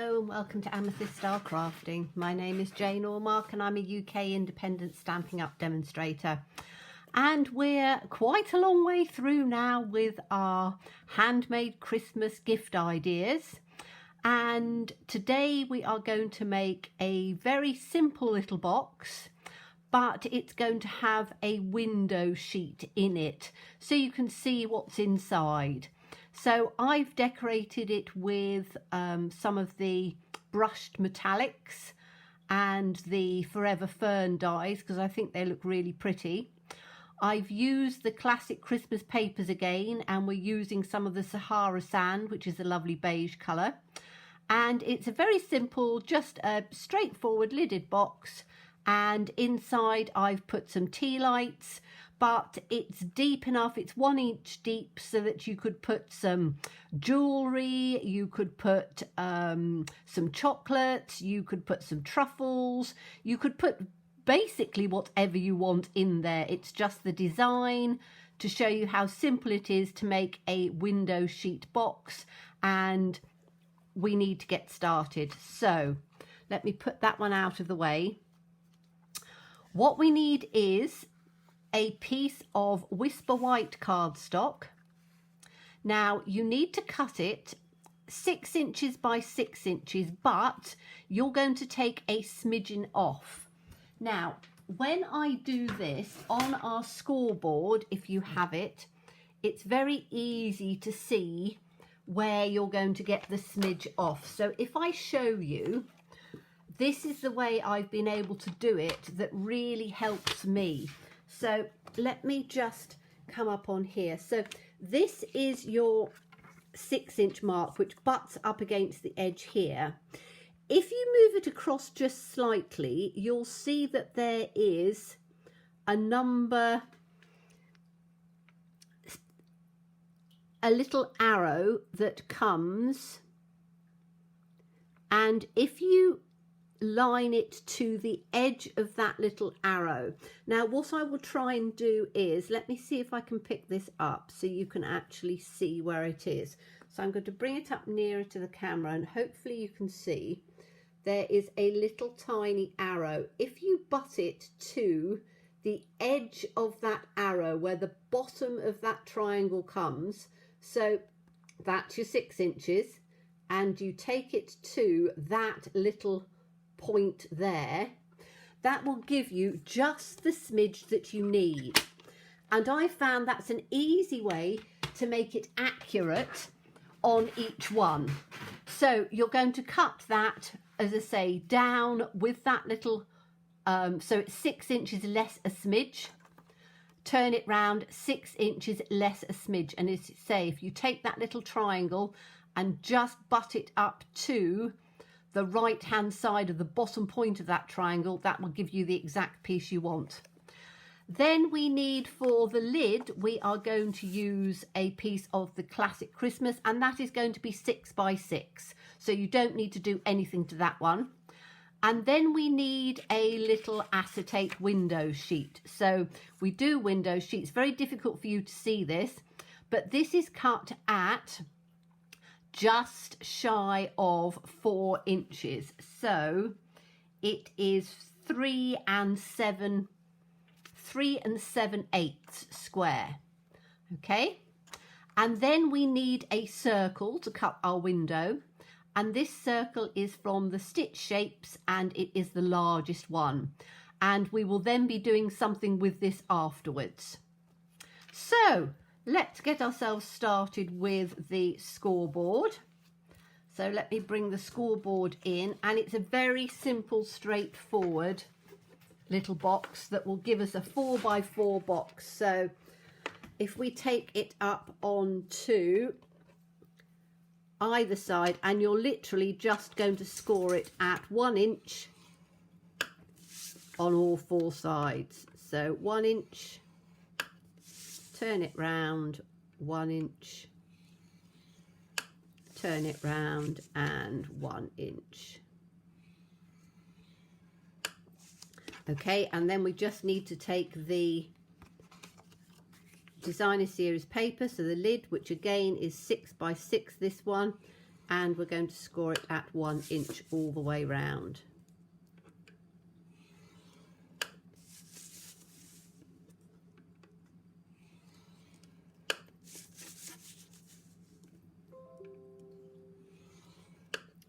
Hello and welcome to Amethyst Style Crafting. My name is Jane Ormark and I'm a UK independent Stampin' Up demonstrator. And we're quite a long way through now with our handmade Christmas gift ideas. And today we are going to make a very simple little box, but it's going to have a window sheet in it so you can see what's inside. So I've decorated it with some of the brushed metallics and the Forever Fern dies because I think they look really pretty. I've used the classic Christmas papers again, and we're using some of the Sahara sand, which is a lovely beige colour. And it's a very simple, just a straightforward lidded box, and inside I've put some tea lights, but it's deep enough, it's 1 inch deep, so that you could put some jewellery, you could put some chocolates, you could put some truffles, you could put basically whatever you want in there. It's just the design to show you how simple it is to make a window sheet box, and we need to get started. So let me put that one out of the way. What we need is a piece of Whisper White cardstock. Now you need to cut it 6 inches by 6 inches, but you're going to take a smidgen off. Now when I do this on our scoreboard, if you have it, it's very easy to see where you're going to get the smidge off. So if I show you, this is the way I've been able to do it that really helps me. So let me just come up on here. So this is your 6 inch mark, which butts up against the edge here. If you move it across just slightly, you'll see that there is a number, a little arrow that comes, and if you line it to the edge of that little arrow. Now what I will try and do is, let me see if I can pick this up so you can actually see where it is. So I'm going to bring it up nearer to the camera, and hopefully you can see there is a little tiny arrow. If you butt it to the edge of that arrow where the bottom of that triangle comes, so that's your 6 inches, and you take it to that little point there, that will give you just the smidge that you need. And I found that's an easy way to make it accurate on each one. So you're going to cut that, as I say, down with that little so it's 6 inches less a smidge, turn it round 6 inches less a smidge, and as I say, if you take that little triangle and just butt it up to the right hand side of the bottom point of that triangle, that will give you the exact piece you want. Then we need, for the lid, we are going to use a piece of the classic Christmas, and that is going to be 6 by 6, so you don't need to do anything to that one. And then we need a little acetate window sheet. So we do window sheets, very difficult for you to see this, but this is cut at just shy of 4 inches, so it is 3 7/8 square. Okay, and then we need a circle to cut our window, and this circle is from the Stitch Shapes, and it is the largest one, and we will then be doing something with this afterwards. So let's get ourselves started with the scoreboard. So let me bring the scoreboard in, and it's a very simple, straightforward little box that will give us a 4 by 4 box. So if we take it up onto either side, and you're literally just going to score it at 1 inch on all 4 sides. So 1 inch, turn it round, 1 inch, turn it round, and 1 inch. Okay, and then we just need to take the designer series paper, so the lid, which again is 6 by 6, this one, and we're going to score it at 1 inch all the way round.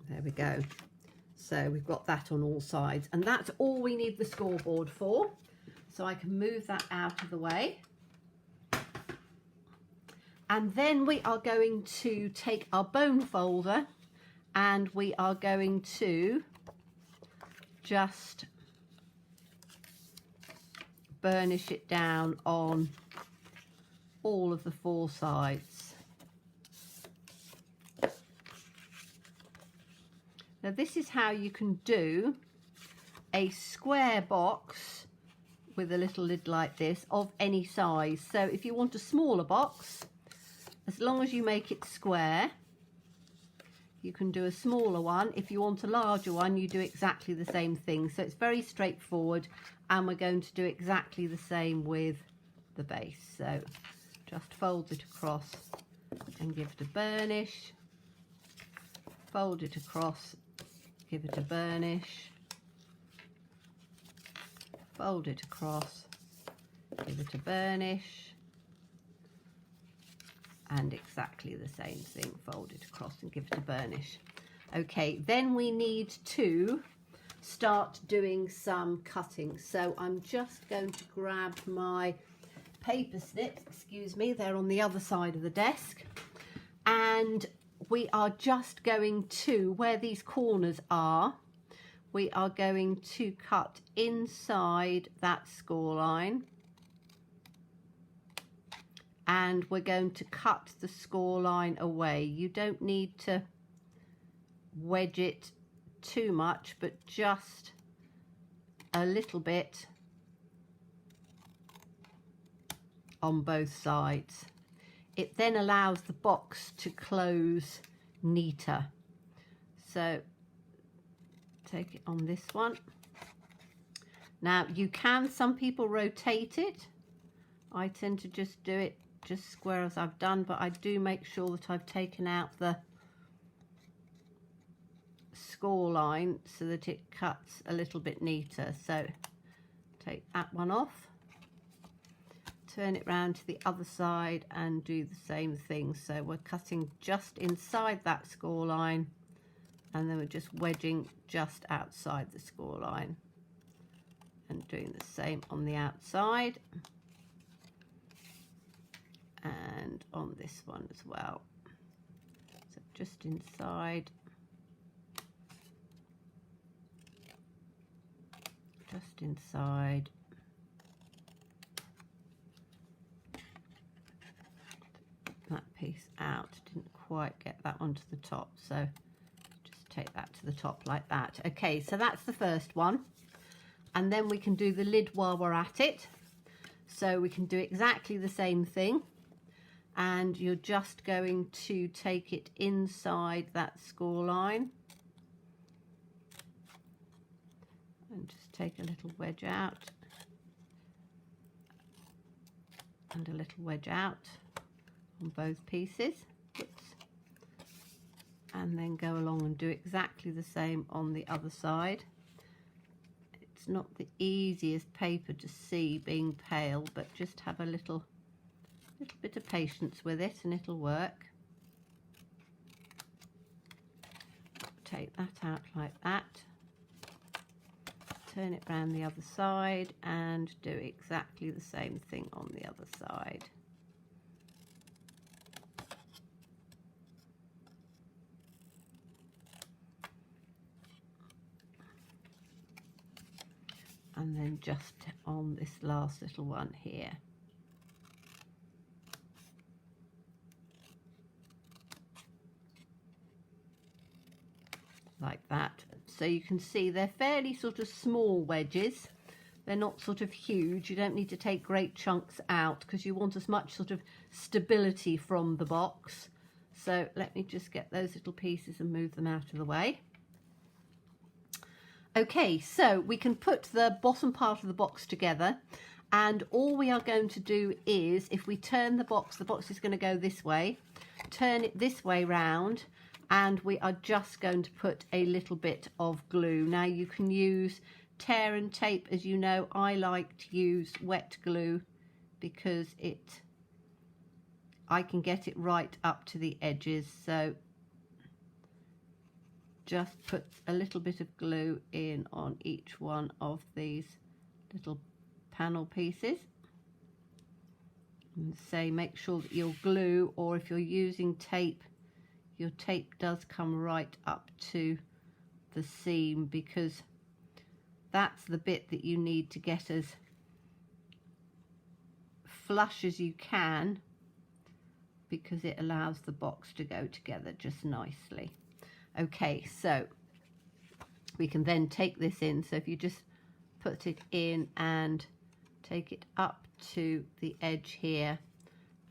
There we go. So we've got that on all sides, and that's all we need the scoreboard for. So I can move that out of the way. And then we are going to take our bone folder and we are going to just burnish it down on all of the 4 sides. Now this is how you can do a square box with a little lid like this of any size. So if you want a smaller box, as long as you make it square, you can do a smaller one. If you want a larger one, you do exactly the same thing. So it's very straightforward, and we're going to do exactly the same with the base. So just fold it across and give it a burnish. Fold it across, give it a burnish. Fold it across, give it a burnish. And exactly the same thing, fold it across and give it a burnish. Okay, then we need to start doing some cutting. So I'm just going to grab my paper snips, excuse me, they're on the other side of the desk. And we are just going to, where these corners are, we are going to cut inside that score line. And we're going to cut the score line away. You don't need to wedge it too much, but just a little bit on both sides. It then allows the box to close neater. So take it on this one. Now you can, some people rotate it. I tend to just do it just square as I've done, but I do make sure that I've taken out the score line so that it cuts a little bit neater. So take that one off, turn it round to the other side and do the same thing. So we're cutting just inside that score line, and then we're just wedging just outside the score line and doing the same on the outside. And on this one as well. So just inside, just inside. That piece out, didn't quite get that onto the top, so just take that to the top like that. Okay, so that's the first one, and then we can do the lid while we're at it. So we can do exactly the same thing. And you're just going to take it inside that score line and just take a little wedge out and a little wedge out on both pieces. Oops. And then go along and do exactly the same on the other side. It's not the easiest paper to see being pale, but just have a little bit of patience with it and it'll work. Take that out like that, turn it round the other side and do exactly the same thing on the other side. And then just on this last little one here. Like that. So you can see they're fairly sort of small wedges. They're not sort of huge. You don't need to take great chunks out because you want as much sort of stability from the box. So let me just get those little pieces and move them out of the way. Okay, so we can put the bottom part of the box together, and all we are going to do is, if we turn the box is going to go this way, turn it this way round, and we are just going to put a little bit of glue. Now you can use tear and tape, as you know. I like to use wet glue because I can get it right up to the edges. So just put a little bit of glue in on each one of these little panel pieces. And say, make sure that your glue, or if you're using tape, your tape does come right up to the seam, because that's the bit that you need to get as flush as you can, because it allows the box to go together just nicely. Okay, so we can then take this in. So if you just put it in and take it up to the edge here,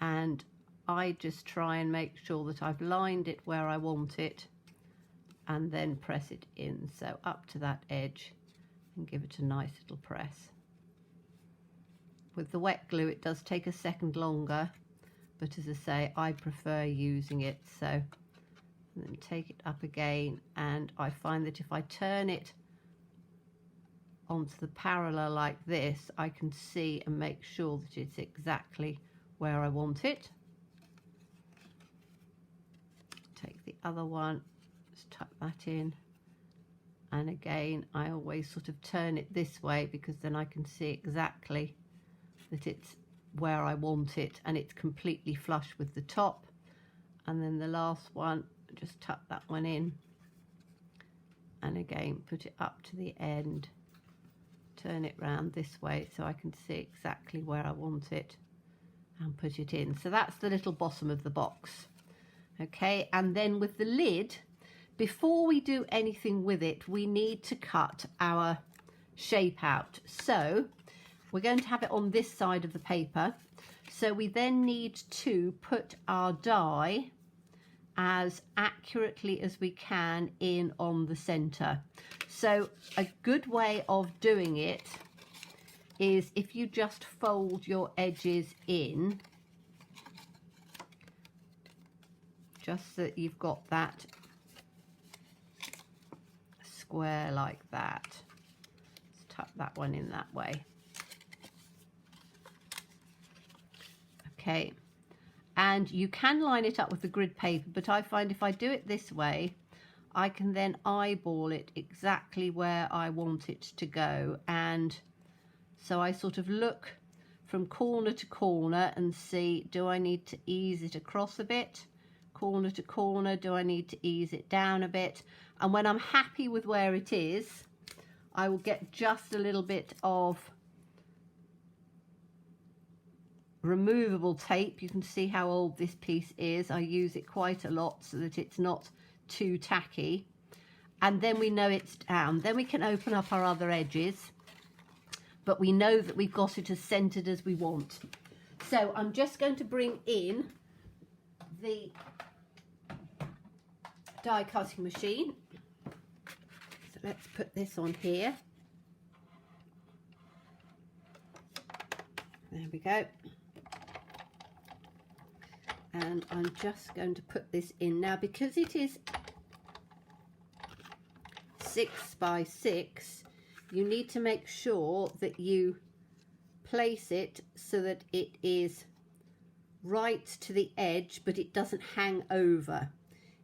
and I just try and make sure that I've lined it where I want it, and then press it in. So up to that edge and give it a nice little press. With the wet glue it does take a second longer, but as I say, I prefer using it. So and then take it up again, and I find that if I turn it onto the parallel like this, I can see and make sure that it's exactly where I want it. Take the other one, just tuck that in, and again I always sort of turn it this way, because then I can see exactly that it's where I want it and it's completely flush with the top. And then the last one, just tuck that one in, and again put it up to the end, turn it round this way so I can see exactly where I want it, and put it in. So that's the little bottom of the box. Okay, and then with the lid, before we do anything with it, we need to cut our shape out. So we're going to have it on this side of the paper. So we then need to put our die as accurately as we can in on the center. So a good way of doing it is if you just fold your edges in, just so that you've got that square like that. Let's tuck that one in that way. Okay, and you can line it up with the grid paper, but I find if I do it this way, I can then eyeball it exactly where I want it to go. And so I sort of look from corner to corner and see, do I need to ease it across a bit? Corner to corner, do I need to ease it down a bit? And when I'm happy with where it is, I will get just a little bit of removable tape. You can see how old this piece is. I use it quite a lot so that it's not too tacky. And then we know it's down. Then we can open up our other edges, but we know that we've got it as centered as we want. So I'm just going to bring in the die cutting machine. So let's put this on here. There we go. And I'm just going to put this in now, because it is 6 by 6. You need to make sure that you place it so that it is right to the edge, but it doesn't hang over.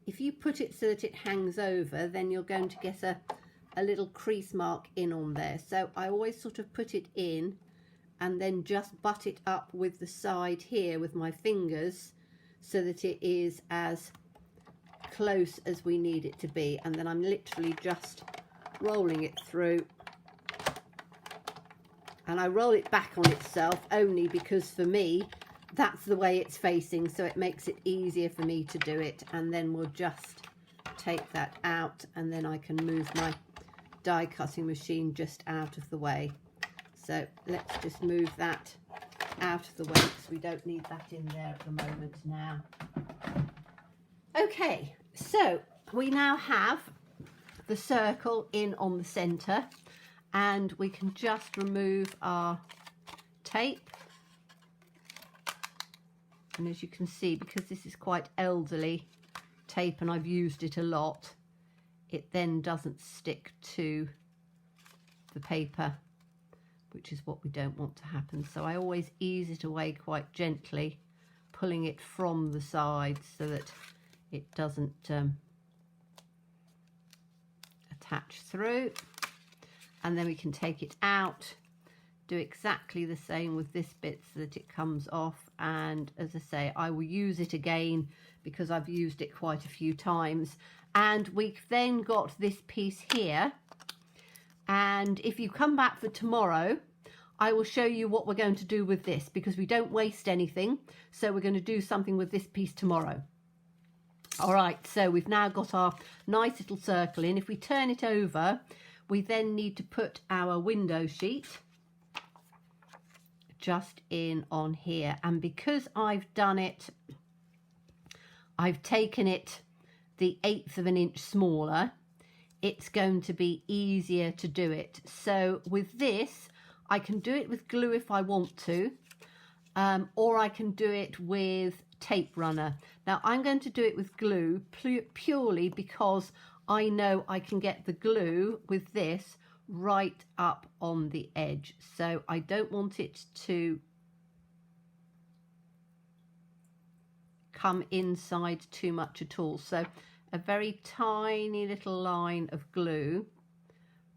If you put it so that it hangs over, then you're going to get a little crease mark in on there. So I always sort of put it in and then just butt it up with the side here with my fingers, so that it is as close as we need it to be. And then I'm literally just rolling it through, and I roll it back on itself only because for me that's the way it's facing, so it makes it easier for me to do it. And then we'll just take that out, and then I can move my die cutting machine just out of the way. So let's just move that out of the way, because we don't need that in there at the moment now. Okay, so we now have the circle in on the center, and we can just remove our tape. And as you can see, because this is quite elderly tape and I've used it a lot, it then doesn't stick to the paper, which is what we don't want to happen. So I always ease it away quite gently, pulling it from the sides so that it doesn't attach through. And then we can take it out, do exactly the same with this bit so that it comes off. And as I say, I will use it again because I've used it quite a few times. And we've then got this piece here. And if you come back for tomorrow, I will show you what we're going to do with this, because we don't waste anything. So we're going to do something with this piece tomorrow. All right, so we've now got our nice little circle in. If we turn it over, we then need to put our window sheet just in on here. And because I've done it, I've taken it the 1/8 of an inch smaller, it's going to be easier to do it. So with this, I can do it with glue if I want to, or I can do it with tape runner. Now I'm going to do it with glue purely because I know I can get the glue with this right up on the edge. So I don't want it to come inside too much at all. So a very tiny little line of glue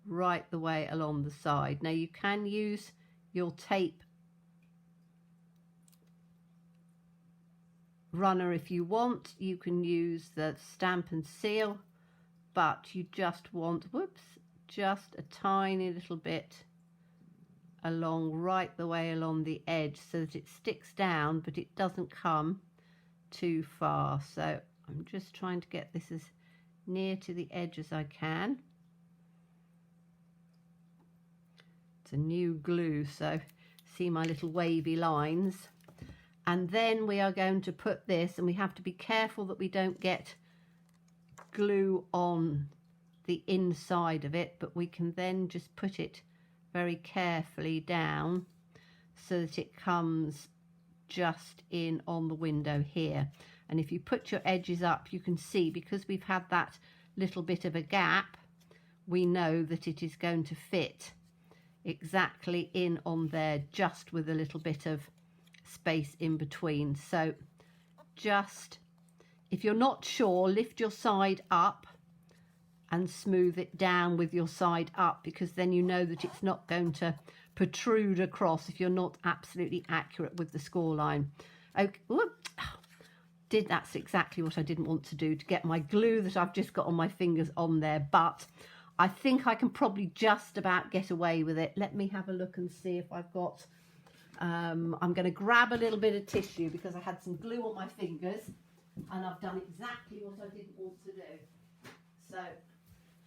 right the way along the side. Now you can use your tape runner if you want. You can use the stamp and seal, but you just want, whoops, just a tiny little bit along right the way along the edge so that it sticks down but it doesn't come too far. So I'm just trying to get this as near to the edge as I can. It's a new glue, so see my little wavy lines. And then we are going to put this, and we have to be careful that we don't get glue on the inside of it, but we can then just put it very carefully down so that it comes just in on the window here. And if you put your edges up, you can see, because we've had that little bit of a gap, we know that it is going to fit exactly in on there, just with a little bit of space in between. So just, if you're not sure, lift your side up and smooth it down with your side up, because then you know that it's not going to protrude across if you're not absolutely accurate with the score line. Okay, that's exactly what I didn't want to do, to get my glue that I've just got on my fingers on there, but I think I can probably just about get away with it. Let me have a look and see if I've got, I'm going to grab a little bit of tissue because I had some glue on my fingers and I've done exactly what I didn't want to do. So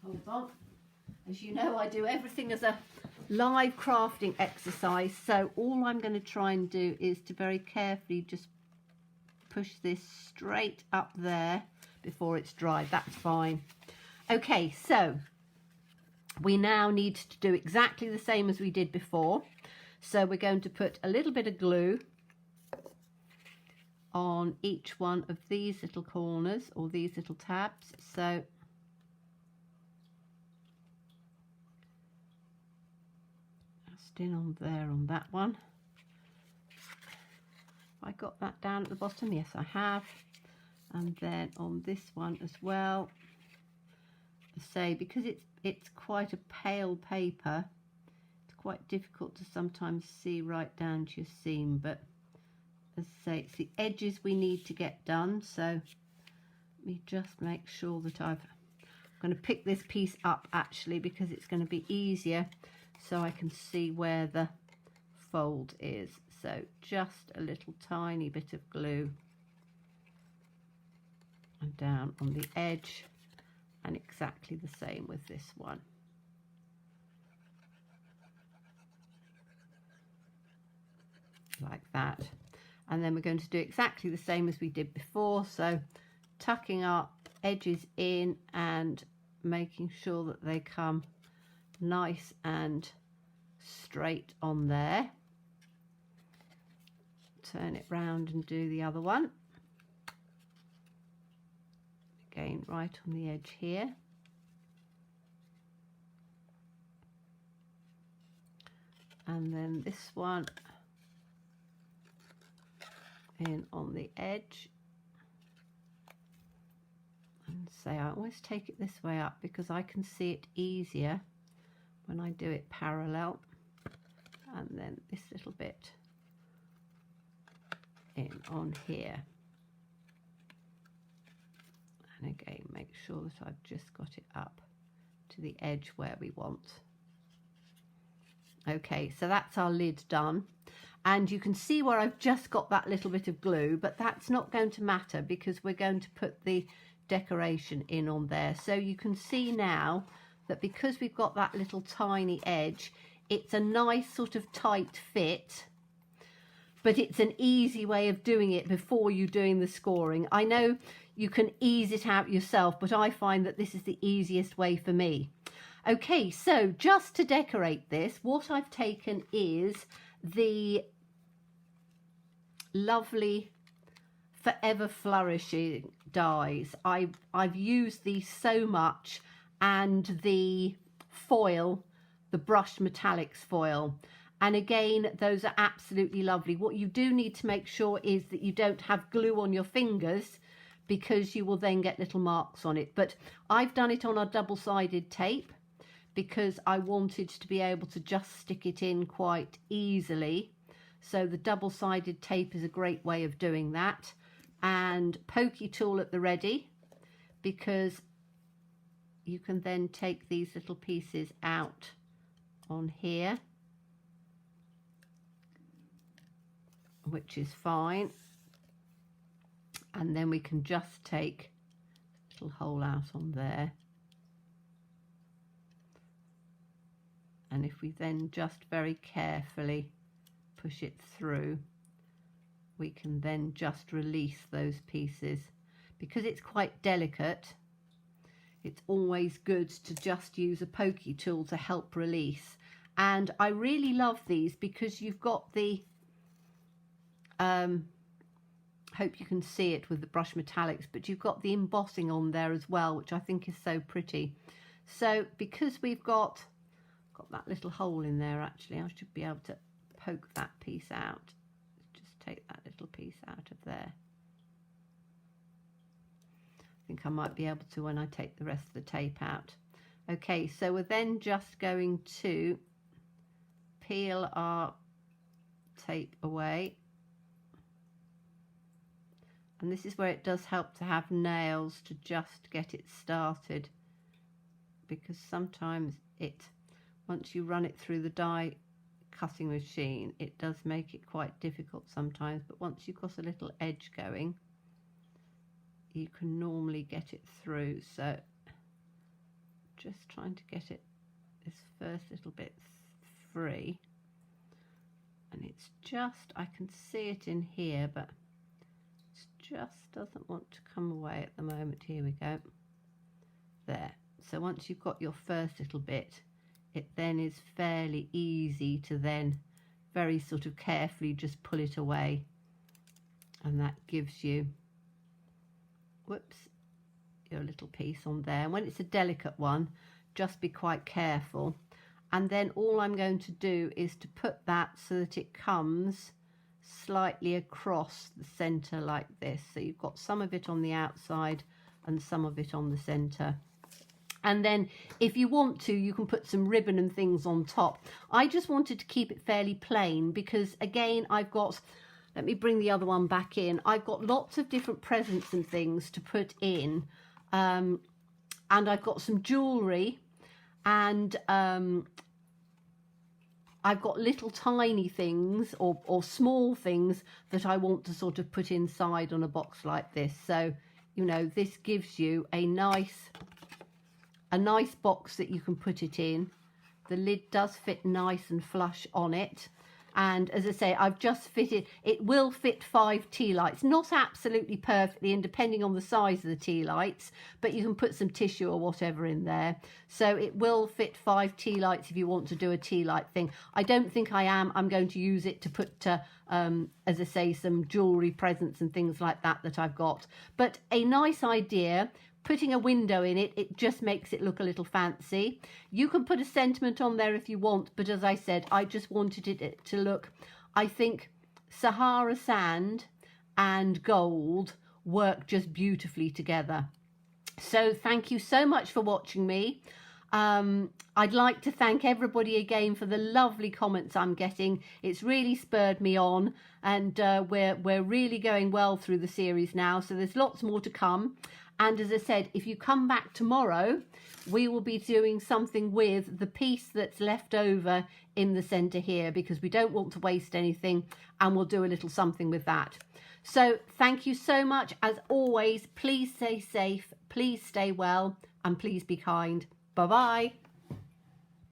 hold on. As you know, I do everything as a live crafting exercise, so all I'm going to try and do is to very carefully just push this straight up there before it's dry. That's fine. Okay, so we now need to do exactly the same as we did before. So we're going to put a little bit of glue on each one of these little corners or these little tabs. So just in on there on that one. I got that down at the bottom. Yes, I have. And then on this one as well. Say, because it's quite a pale paper, it's quite difficult to sometimes see right down to your seam, but as I say, it's the edges we need to get done. So let me just make sure that I'm going to pick this piece up actually, because it's going to be easier so I can see where the fold is. So just a little tiny bit of glue and down on the edge. And exactly the same with this one. Like that. And then we're going to do exactly the same as we did before. So tucking our edges in and making sure that they come nice and straight on there. Turn it round and do the other one. again right on the edge here. And then this one in on the edge. And say I always take it this way up because I can see it easier when I do it parallel. And then this little bit in on here. And again, make sure that I've just got it up to the edge where we want. Okay, so that's our lid done. And you can see where I've just got that little bit of glue, but that's not going to matter because we're going to put the decoration in on there. So you can see now that because we've got that little tiny edge, it's a nice sort of tight fit, but it's an easy way of doing it before you're doing the scoring. I know you can ease it out yourself, but I find that this is the easiest way for me. Okay, so just to decorate this, what I've taken is the lovely Forever Flourishing dies. I've used these so much, and the foil, the brushed metallics foil. And again, those are absolutely lovely. What you do need to make sure is that you don't have glue on your fingers because you will then get little marks on it. But I've done it on a double-sided tape because I wanted to be able to just stick it in quite easily. So the double-sided tape is a great way of doing that. And pokey tool at the ready, because you can then take these little pieces out on here, which is fine. And then we can just take a little hole out on there. And if we then just very carefully push it through, we can then just release those pieces. Because it's quite delicate, it's always good to just use a pokey tool to help release. And I really love these because you've got the, hope you can see it with the brush metallics, but you've got the embossing on there as well, which I think is so pretty. So because we've got that little hole in there, actually, I should be able to poke that piece out. Just take that little piece out of there. I think I might be able to when I take the rest of the tape out. Okay, so we're then just going to peel our tape away. And this is where it does help to have nails to just get it started, because sometimes once you run it through the die cutting machine, it does make it quite difficult sometimes, but once you've got a little edge going, you can normally get it through. So just trying to get it, this first little bit free, and it's just, I can see it in here, but it just doesn't want to come away at the moment. Here we go. There. So once you've got your first little bit, it then is fairly easy to then very sort of carefully just pull it away, and that gives you, whoops, your little piece on there. And when it's a delicate one, just be quite careful. And then all I'm going to do is to put that so that it comes slightly across the center like this. So you've got some of it on the outside and some of it on the center. And then if you want to, you can put some ribbon and things on top. I just wanted to keep it fairly plain because, again, I've got, let me bring the other one back in. I've got lots of different presents and things to put in. And I've got some jewellery, and I've got little tiny things or small things that I want to sort of put inside on a box like this. So, you know, this gives you a nice box that you can put it in. The lid does fit nice and flush on it. And as I say, I've just fitted, it will fit 5 tea lights, not absolutely perfectly, and depending on the size of the tea lights, but you can put some tissue or whatever in there. So it will fit 5 tea lights if you want to do a tea light thing. I don't think I'm going to use it to put, as I say, some jewellery presents and things like that I've got. But a nice idea, putting a window in it, it just makes it look a little fancy. You can put a sentiment on there if you want, but as I said, I just wanted it to look, I think Sahara sand and gold work just beautifully together. So thank you so much for watching me. I'd like to thank everybody again for the lovely comments I'm getting. It's really spurred me on, and we're really going well through the series now, so there's lots more to come. And as I said, if you come back tomorrow, we will be doing something with the piece that's left over in the centre here, because we don't want to waste anything, and we'll do a little something with that. So thank you so much. As always, please stay safe, please stay well, and please be kind. Bye-bye.